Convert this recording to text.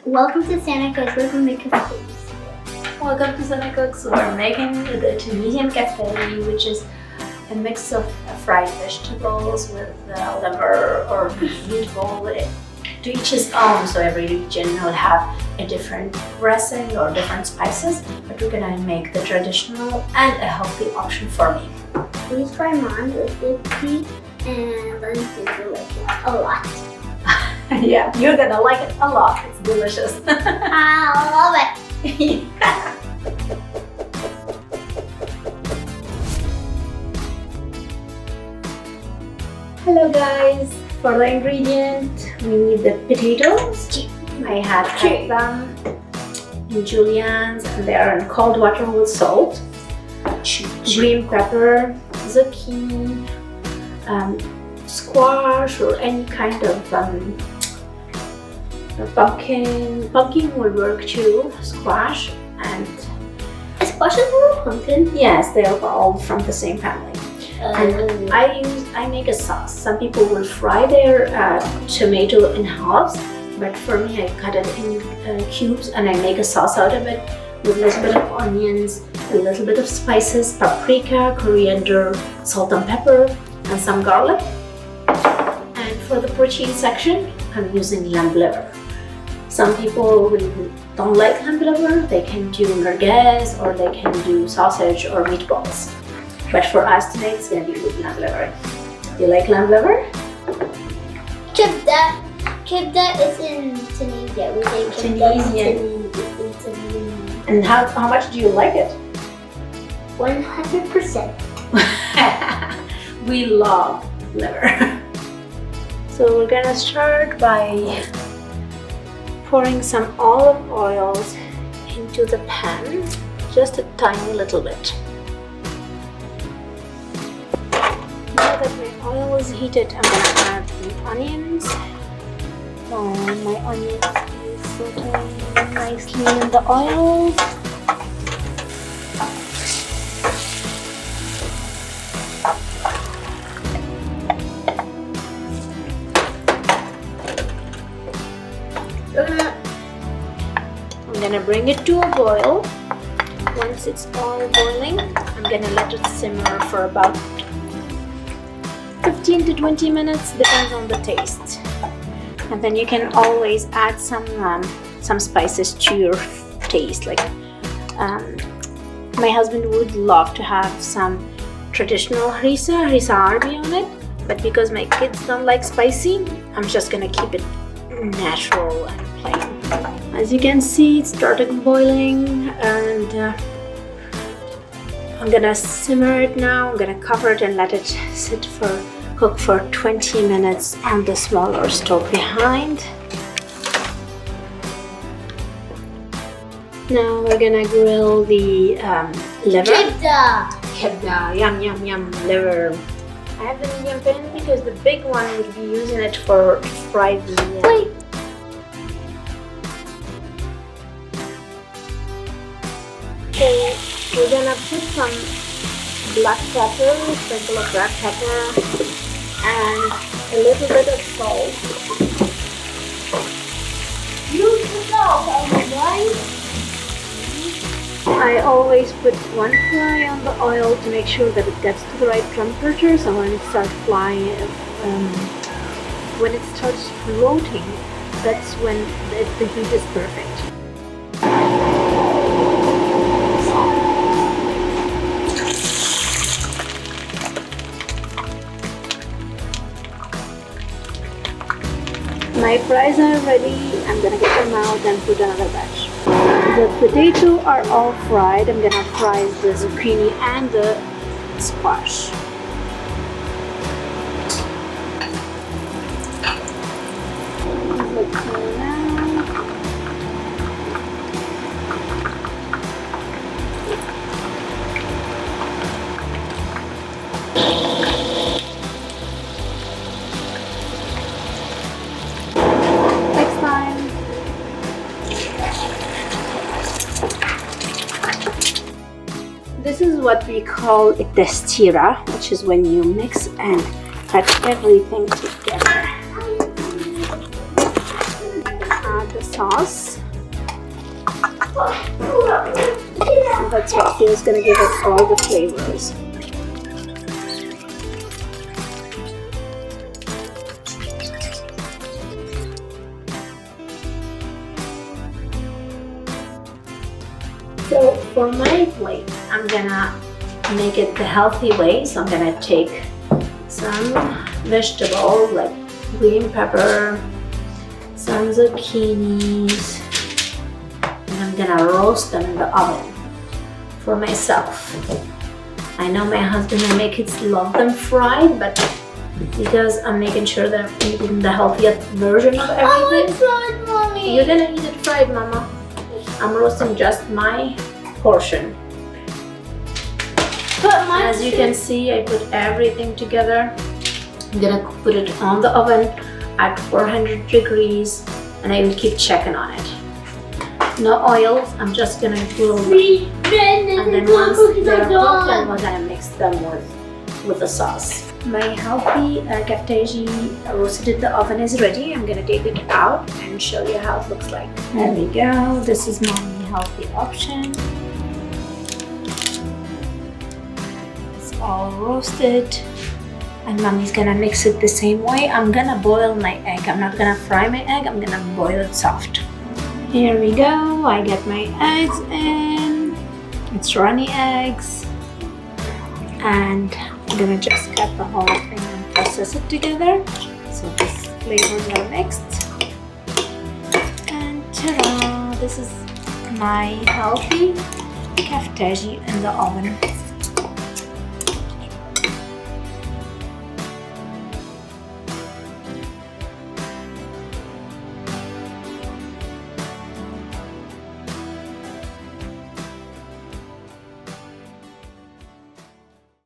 Welcome to Santa Cooks. We're going to make kaftaji. Welcome to Santa Cooks. We're making the Tunisian Kaftaji, which is a mix of fried vegetables with liver or meatball. To each his own, so every region will have a different dressing or different spices, but we're gonna make the traditional and a healthy option for me. Please try mine with whipped cream and let me think you like it a lot. Yeah, you're gonna like it a lot. It's delicious. I love it. Yeah. Hello guys, for the ingredient we need the potatoes. I have cut them in juliennes and they are in cold water with salt. Green pepper, zucchini, squash or any kind of pumpkin. Pumpkin will work too, squash and... Squash is a little pumpkin? Yes, they are all from the same family. And I make a sauce. Some people will fry their tomato in halves, but for me I cut it in cubes and I make a sauce out of it with a little bit of onions, a little bit of spices, paprika, coriander, salt and pepper, and some garlic. And for the protein section, I'm using lamb liver. Some people don't like lamb liver, they can do merguez or they can do sausage or meatballs. But for us today, it's going to be with lamb liver. Do you like lamb liver? Kibda. Kibda is in Tunisia. We say kibda in Tunisia. And how much do you like it? 100%. We love liver. So we're going to start by pouring some olive oils into the pan, just a tiny little bit. Now that my oil is heated, I'm going to add the onions. My onions is sauteing nicely in the oil. I'm going to bring it to a boil. Once it's all boiling, I'm going to let it simmer for about 15 to 20 minutes, depends on the taste. And then you can always add some spices to your taste. Like my husband would love to have some traditional harissa Arabi on it, but because my kids don't like spicy, I'm just gonna keep it natural and plain. As you can see, it started boiling and I'm gonna simmer it now. I'm gonna cover it and let it cook for 20 minutes on the smaller stove behind. Now we're gonna grill the liver. Kibda, yum yum yum, liver. I have the medium pan because the big one would be using it for fried meat. Wait. So we're gonna put some black pepper, sprinkle of black pepper, and a little bit of salt. Use the salt, right? I always put one fry on the oil to make sure that it gets to the right temperature. So when it starts flying, when it starts floating, that's when the heat is perfect. My fries are ready. I'm gonna get them out and put another batch. The potatoes are all fried. I'm gonna fry the zucchini and the squash. Let's go now. This is what we call a testira, which is when you mix and cut everything together. Add the sauce. That's what feels gonna give it all the flavors. So for my plate, I'm gonna make it the healthy way. So I'm gonna take some vegetables like green pepper, some zucchinis, and I'm gonna roast them in the oven for myself. I know my husband and my kids love them fried, but because I'm making sure that I'm eating the healthiest version of everything. I want fried, Mommy. You're gonna eat it fried, Mama. I'm roasting just my portion. But my As you can see, I put everything together. I'm gonna put it on the oven at 400 degrees, and I will keep checking on it. No oils, I'm just gonna grill them. And then once they're cooked, then we're gonna mix them with the sauce. My healthy kaftaji roasted in the oven is ready. I'm gonna take it out and show you how it looks like. There we go. This is my healthy option. It's all roasted. And Mommy's gonna mix it the same way. I'm gonna boil my egg. I'm not gonna fry my egg. I'm gonna boil it soft. Here we go. I get my eggs in. It's runny eggs. And I'm gonna just cut the whole thing and process it together. So these flavors are mixed. And ta-da! This is my healthy kaftaji in the oven.